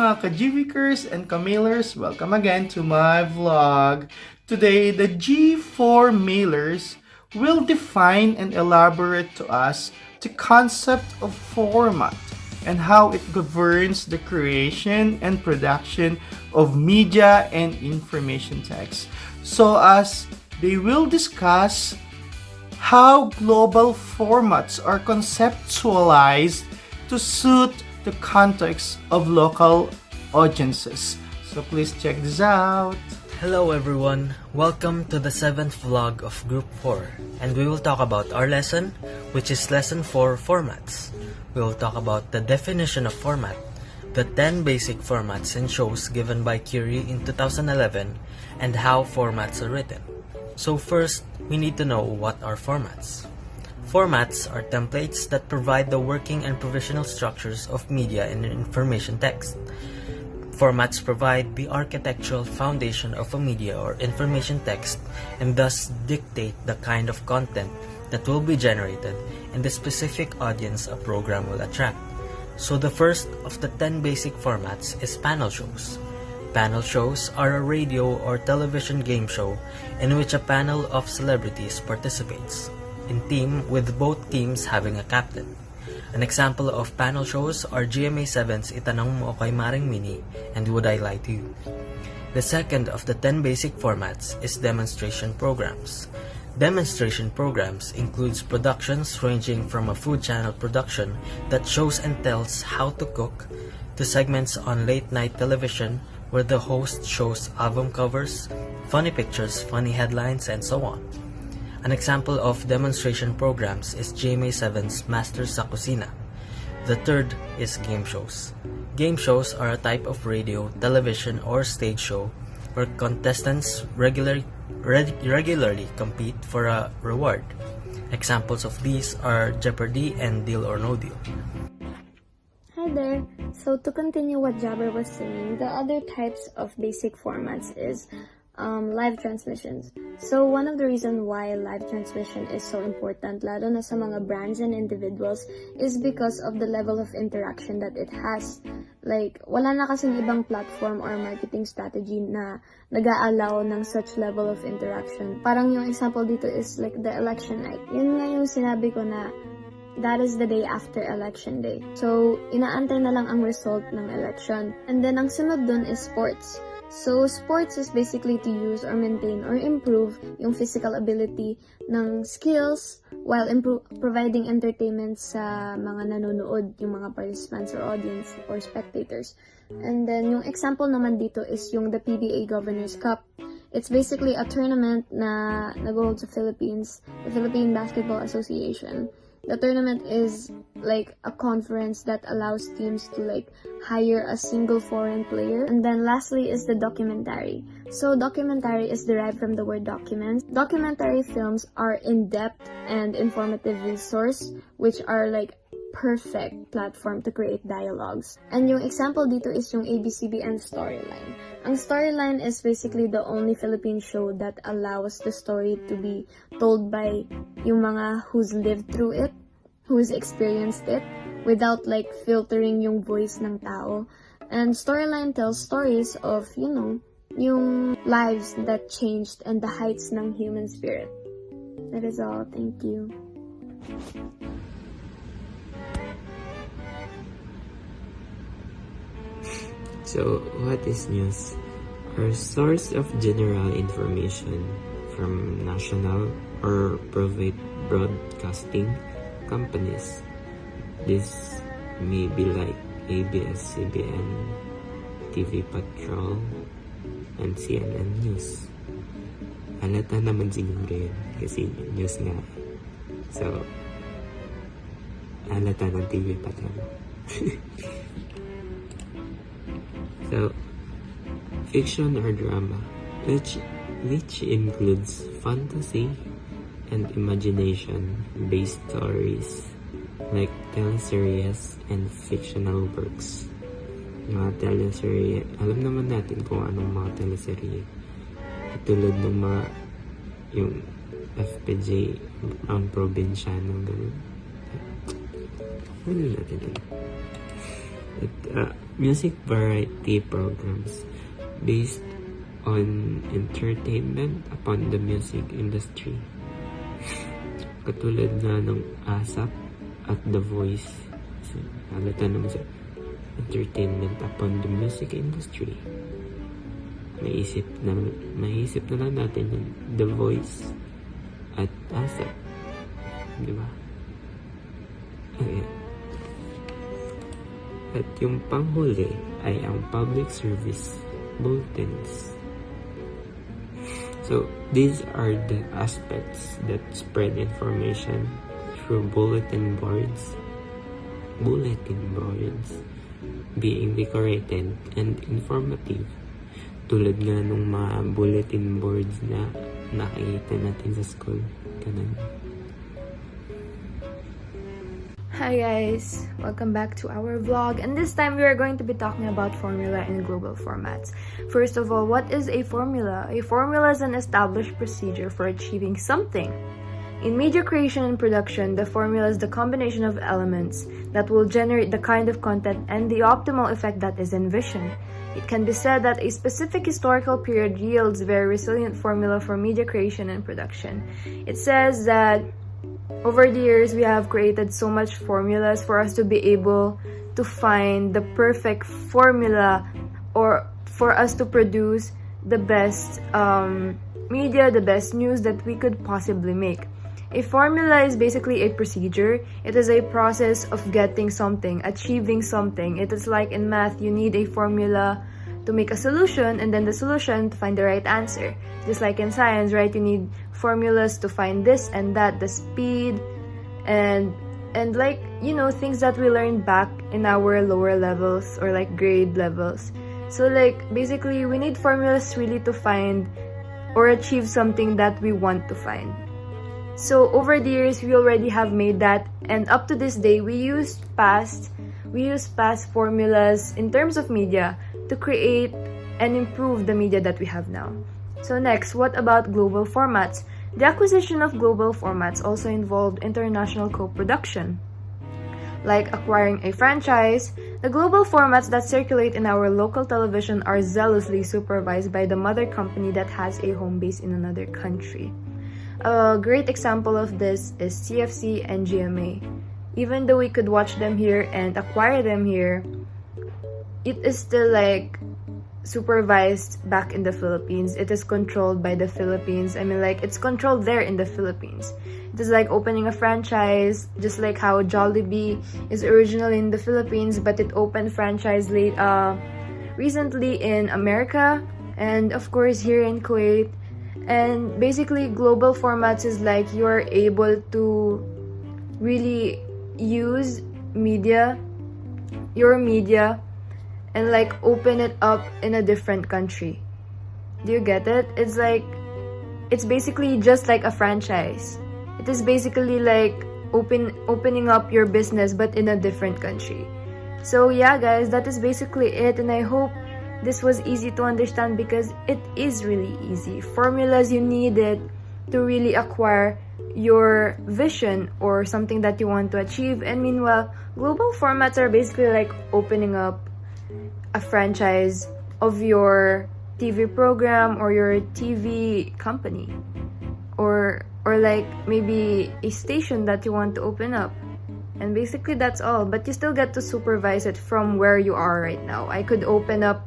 mga ka-GVkers and ka-mailers, welcome again to my vlog. Today, the G4 mailers will define and elaborate to us the concept of format and how it governs the creation and production of media and information text. So as they will discuss how global formats are conceptualized to suit the context of local audiences. So please check this out. Hello everyone, welcome to the 7th vlog of Group 4, and we will talk about our lesson, which is Lesson 4 Formats. We will talk about the definition of format, the 10 basic formats and shows given by Curie in 2011, and how formats are written. So first, we need to know what are formats. Formats are templates that provide the working and provisional structures of media and information text. Formats provide the architectural foundation of a media or information text and thus dictate the kind of content that will be generated and the specific audience a program will attract. So the first of the 10 basic formats is panel shows. Panel shows are a radio or television game show in which a panel of celebrities participates, in team with both teams having a captain. An example of panel shows are GMA7's Itanong Mo Kay Maring Mini and Would I Lie to You. The second of the 10 basic formats is demonstration programs. Demonstration programs includes productions ranging from a food channel production that shows and tells how to cook to segments on late-night television where the host shows album covers, funny pictures, funny headlines, and so on. An example of demonstration programs is GMA7's Masters sa Kusina. The third is game shows. Game shows are a type of radio, television, or stage show where contestants regularly compete for a reward. Examples of these are Jeopardy and Deal or No Deal. Hi there. So to continue what Jabber was saying, the other types of basic formats is live transmissions. So one of the reasons why live transmission is so important, lalo na sa mga brands and individuals, is because of the level of interaction that it has. Like, wala na kasing ibang platform or marketing strategy na nag-a-allow ng such level of interaction. Parang yung example dito is like the election night. Yun nga yung sinabi ko na that is the day after election day. So, inaantay na lang ang result ng election. And then, ang sunod dun is sports. So, sports is basically to use or maintain or improve yung physical ability ng skills while providing entertainment sa mga nanonood, yung mga participants or audience or spectators. And then, yung example naman dito is yung the PBA Governors Cup. It's basically a tournament na nag-hold sa Philippines, the Philippine Basketball Association. The tournament is like a conference that allows teams to like hire a single foreign player. And then lastly is the documentary. So documentary is derived from the word document. Documentary films are in-depth and informative resource which are like perfect platform to create dialogues. And yung example dito is yung ABS-CBN Storyline. Ang Storyline is basically the only Philippine show that allows the story to be told by yung mga who's lived through it, who's experienced it, without like filtering yung voice ng tao. And Storyline tells stories of, you know, yung lives that changed and the heights ng human spirit. That is all. Thank you. So, what is news? Our source of general information from national or private broadcasting companies. This may be like ABS-CBN, TV Patrol, and CNN News. Halata naman siguro yun kasi news nga. So, halata ng TV Patrol. So, fiction or drama, which includes fantasy and imagination-based stories like teleseries and fictional works. Mga teleserye, alam naman natin kung anong mga teleserye. Katulad ng mga yung FPJ, ang probinsyano, gano'n. Ano natin yun? Music variety programs based on entertainment upon the music industry. Katulad nga ng ASAP at The Voice. So, halata naman sa entertainment upon the music industry. Maisip na lang natin yung The Voice at ASAP. Diba? Okay. At yung panghuli ay ang public service bulletins. So, these are the aspects that spread information through bulletin boards, being decorated and informative. Tulad nga nung mga bulletin boards na nakikita natin sa school. Ganun. Hi guys, welcome back to our vlog, and this time we are going to be talking about formula in global formats. First of all, what is a formula? A formula is an established procedure for achieving something. In media creation and production, the formula is the combination of elements that will generate the kind of content and the optimal effect that is envisioned. It can be said that a specific historical period yields very resilient formula for media creation and production. It says that over the years, we have created so much formulas for us to be able to find the perfect formula, or for us to produce the best media, the best news that we could possibly make. A formula is basically a procedure. It is a process of getting something, achieving something. It is like in math, you need a formula to make a solution, and then the solution to find the right answer. Just like in science, right? You need formulas to find this and that, the speed, and like, you know, things that we learned back in our lower levels or like grade levels. So like basically we need formulas really to find or achieve something that we want to find. So over the years, we already have made that, and up to this day, we use past formulas in terms of media to create and improve the media that we have now. So next, what about global formats? The acquisition of global formats also involved international co-production, like acquiring a franchise. The global formats that circulate in our local television are zealously supervised by the mother company that has a home base in another country. A great example of this is CFC and GMA. Even though we could watch them here and acquire them here, it is still like supervised back in the Philippines. It is controlled by the Philippines. I mean, like, it's controlled there in the Philippines. It is like opening a franchise, just like how Jollibee is originally in the Philippines, but it opened franchise recently in America, and of course here in Kuwait. And basically, global formats is like you're able to really use your media, and like open it up in a different country. Do you get it? It's like, it's basically just like a franchise. It is basically like opening up your business but in a different country. So yeah guys, that is basically it, and I hope this was easy to understand, because it is really easy. Formulas, you need it to really acquire your vision or something that you want to achieve. And meanwhile, global formats are basically like opening up a franchise of your TV program or your TV company, or like maybe a station that you want to open up. And basically that's all, but you still get to supervise it from where you are right now. I could open up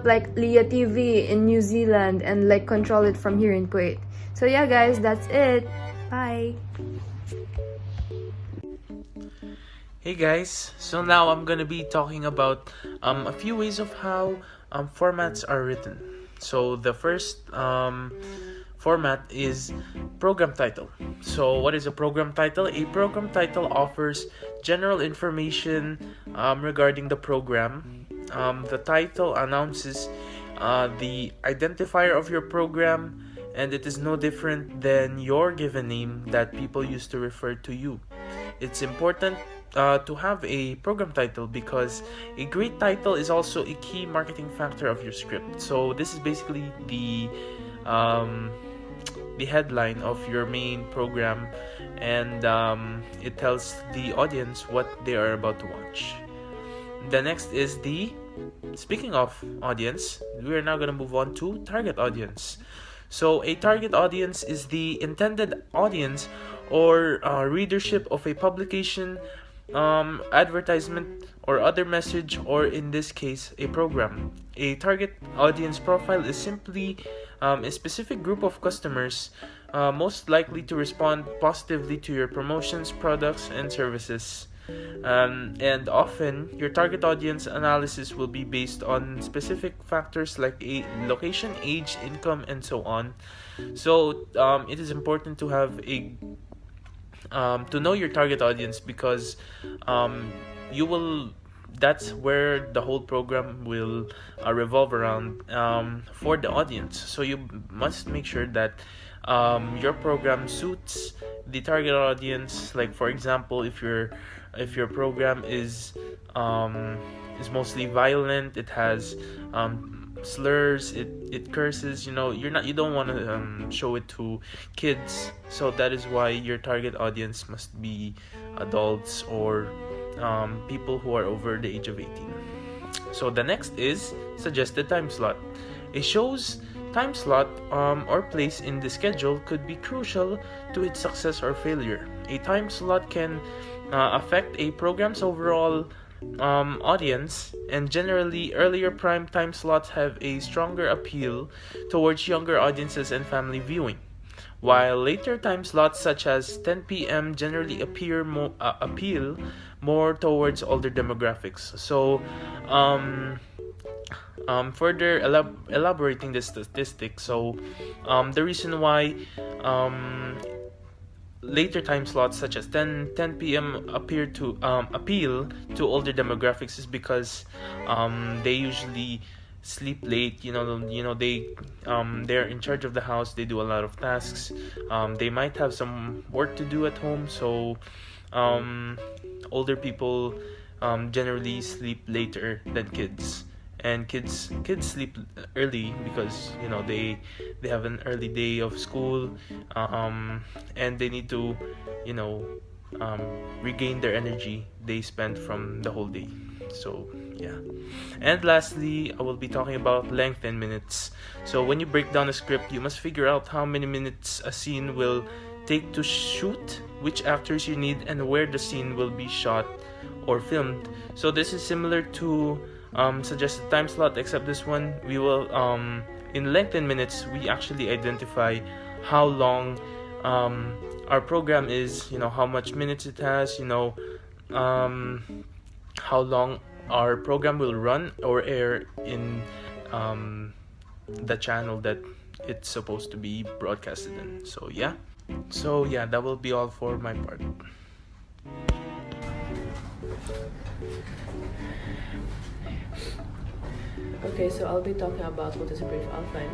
like Lia TV in New Zealand and like control it from here in Kuwait. So yeah guys, that's it. Bye. Hey guys, so now I'm gonna be talking about a few ways of how formats are written. So the first format is program title. So what is a program title? A program title offers general information regarding the program. The title announces the identifier of your program, and it is no different than your given name that people use to refer to you. It's important to have a program title because a great title is also a key marketing factor of your script. So this is basically the the headline of your main program, and it tells the audience what they are about to watch. The next is speaking of audience, we are now going to move on to target audience. So a target audience is the intended audience or readership of a publication, advertisement, or other message, or in this case, a program. A target audience profile is simply a specific group of customers most likely to respond positively to your promotions, products, and services. And often, your target audience analysis will be based on specific factors like location, age, income, and so on. So it is important to have to know your target audience, because you will that's where the whole program will revolve around for the audience. So you must make sure that your program suits the target audience. Like, for example, if your program is mostly violent, it has slurs, it curses, you don't want to show it to kids. So that is why your target audience must be adults or people who are over the age of 18. So the next is suggested time slot. A show's time slot or place in the schedule could be crucial to its success or failure. A time slot can affect a program's overall audience, and generally earlier prime time slots have a stronger appeal towards younger audiences and family viewing, while later time slots such as 10 p.m. generally appeal more towards older demographics. So further elaborating this statistic, so the reason why later time slots such as 10 p.m. appeal to older demographics is because they usually sleep late. They're in charge of the house, they do a lot of tasks, they might have some work to do at home. So older people generally sleep later than kids, and kids sleep early because they have an early day of school, and they need to regain their energy they spent from the whole day. So yeah. And lastly, I will be talking about length in minutes. So when you break down a script, you must figure out how many minutes a scene will take to shoot, which actors you need, and where the scene will be shot or filmed. So this is similar to suggested time slot, except this one we will in length in minutes we actually identify how long our program is, how much minutes it has, how long our program will run or air in the channel that it's supposed to be broadcasted in. So yeah, that will be all for my part. Okay, so I'll be talking about what is a brief outline.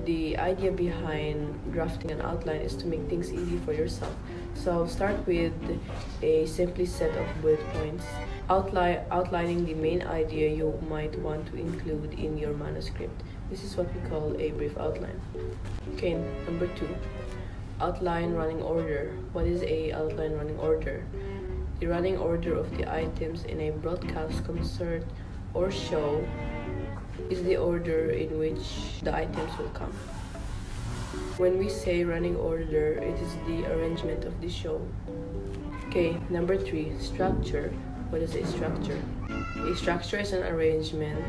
The idea behind drafting an outline is to make things easy for yourself. So start with a simply set of bullet points, outlining the main idea you might want to include in your manuscript. This is what we call a brief outline. Okay, number 2, outline running order. What is a outline running order? The running order of the items in a broadcast, concert, or show is the order in which the items will come. When we say running order, it is the arrangement of the show. Okay, number 3, structure. What is a structure? A structure is an arrangement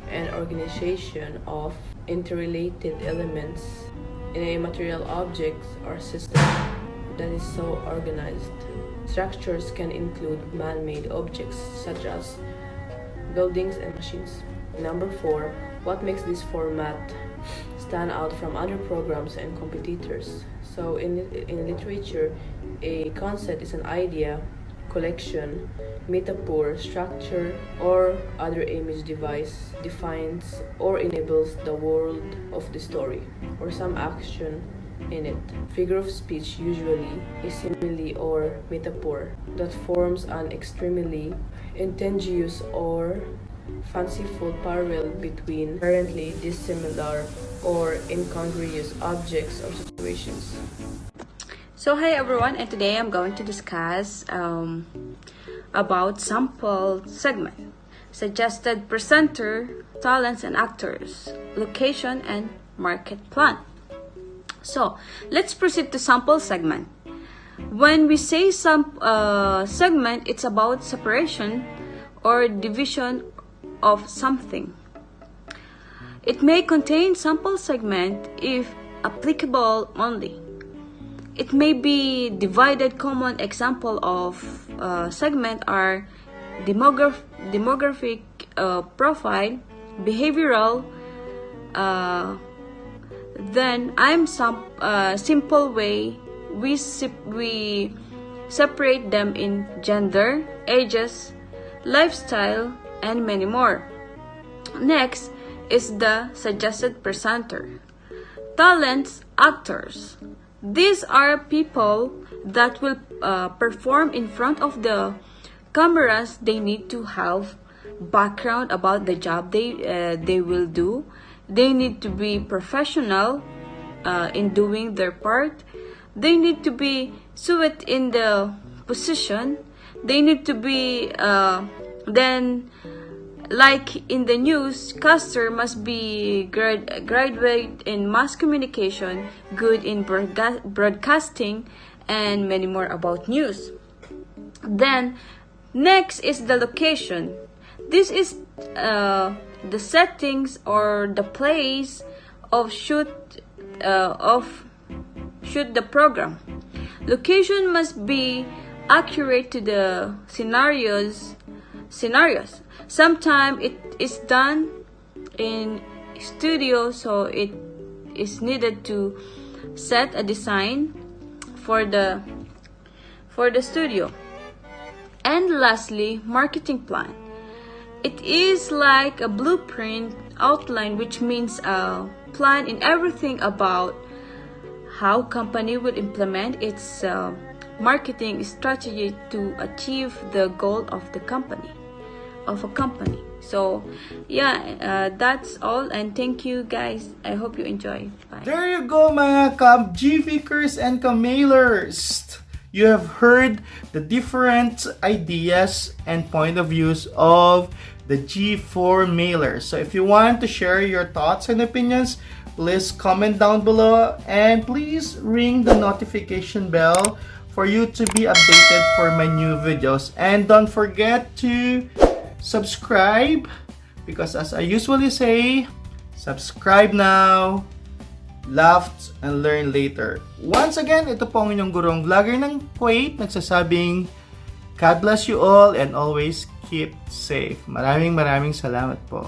and organization of interrelated elements in a material object or system that is so organized. Structures can include man-made objects such as buildings and machines. Number 4, what makes this format stand out from other programs and competitors? So in literature, a concept is an idea, collection, metaphor, structure, or other image device defines or enables the world of the story or some action in it. Figure of speech, usually a simile or metaphor that forms an extremely ingenious or fanciful parallel between apparently dissimilar or incongruous objects or situations. So hi everyone, and today I'm going to discuss about sample segment, suggested presenter, talents and actors, location and market plan. So let's proceed to sample segment. When we say segment, it's about separation or division of something. It may contain sample segment if applicable only. It may be divided. Common example of segment are demographic profile, behavioral. Then simple way we separate them in gender, ages, lifestyle, and many more. Next is the suggested presenter. Talents, actors. These are people that will perform in front of the cameras. They need to have background about the job they will do. They need to be professional in doing their part. They need to be suited in the position. They need to be then, like in the news, caster must be graduate in mass communication, good in broadcasting, and many more about news. Then next is the location. This is the settings or the place of shoot the program. Location must be accurate to the scenarios. Sometimes it is done in studio, so it is needed to set a design for the studio. And lastly, marketing plan. It is like a blueprint outline, which means a plan in everything about how company will implement its marketing strategy to achieve the goal of a company. So yeah, that's all, and thank you guys. I hope you enjoy. Bye. There you go, mga G-Vikers and Kamailers. You have heard the different ideas and point of views of the G4 mailers. So if you want to share your thoughts and opinions, please comment down below, and please ring the notification bell for you to be updated for my new videos. And don't forget to subscribe, because as I usually say, subscribe now, laugh and learn later. Once again, ito po ang inyong gurong vlogger ng Kuwait, nagsasabing God bless you all and always keep safe. Maraming salamat po.